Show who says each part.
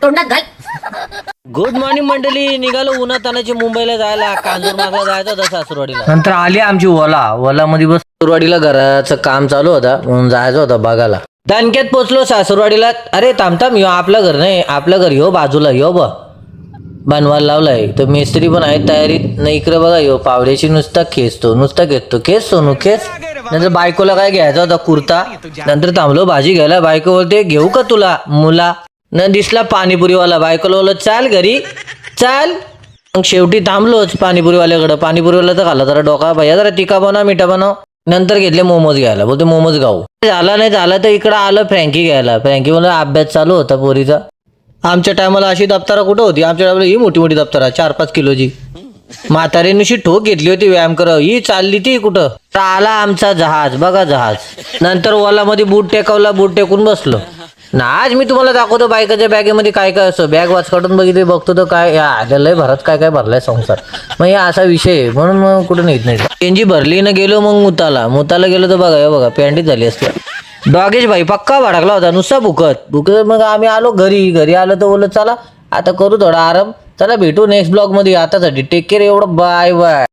Speaker 1: तोंडात घाल.
Speaker 2: Good morning मंडळी. निघालो उन्हात तानाची मुंबईला जायला. कांजूरमार्गला जायचं होतं सासूरवाडीला. नंतर आली आमची ओला मध्ये बस. सासूरवाडीला घराचं काम चालू होतं म्हणून जायचं होतं बघायला. दणक्यात पोचलो सासूरवाडीला. अरे थांब यो आपलं घर नाही, आपलं घर यो बाजूला यो बनवायला लावलाय. तर मिस्त्री पण आहे तयारीत. नाही इकडे बघा यो पावड्याची नुसता खेचतो खेच. नंतर बायकोला काय घ्यायचा होता कुर्ता. नंतर थांबलो भाजी घ्यायला. बायको बोलते घेऊ का तुला मुला. न दिसला पाणीपुरीवाला. बायकोला बोललो चाल घरी चाल. मग शेवटी थांबलोच पाणीपुरीवाल्याकडं. पाणीपुरीवाला तर घाला जरा डोका भैया जरा तिखा बनव मिठा बनव. नंतर घेतले मोमोज घ्यायला. बोलते मोमोज खाऊ. झाला नाही झाला तर इकडं आलं फ्रँकी घ्यायला. फ्रँकी मला अभ्यास चालू होता पोरीचा. आमच्या टायमाला अशी दप्तरा कुठं होती. आमच्या टायमाला ही मोठी दप्तरा 4-5 किलोची. म्हातारीनुशी ठोक घेतली होती व्यायाम कर. ही चालली ती कुठं. तर आला आमचा जहाज बघा जहाज. नंतर ओलामध्ये बूट टेकवला. बूट टेकून बसलो ना. आज मी तुम्हाला दाखवतो बायकाच्या बॅगेमध्ये काय काय असं. बॅग वाच काढून बघितली. बघतो तर काय लय भरत काय काय भरलाय संसार. मग हे असा विषय आहे. म्हणून मग कुठं नेत नाही. त्यांची भरली ना गेलो. मग मुताला गेलो तर बघा पॅन्टीच झाली असते. डॉगेश भाई पक्का भडकला होता नुसता भुकत. मग आम्ही आलो घरी आलो तर बोलत चला आता करू थोडा आराम. चला भेटू नेक्स्ट ब्लॉग मध्ये. आतासाठी टेक केअर. एवढं बाय.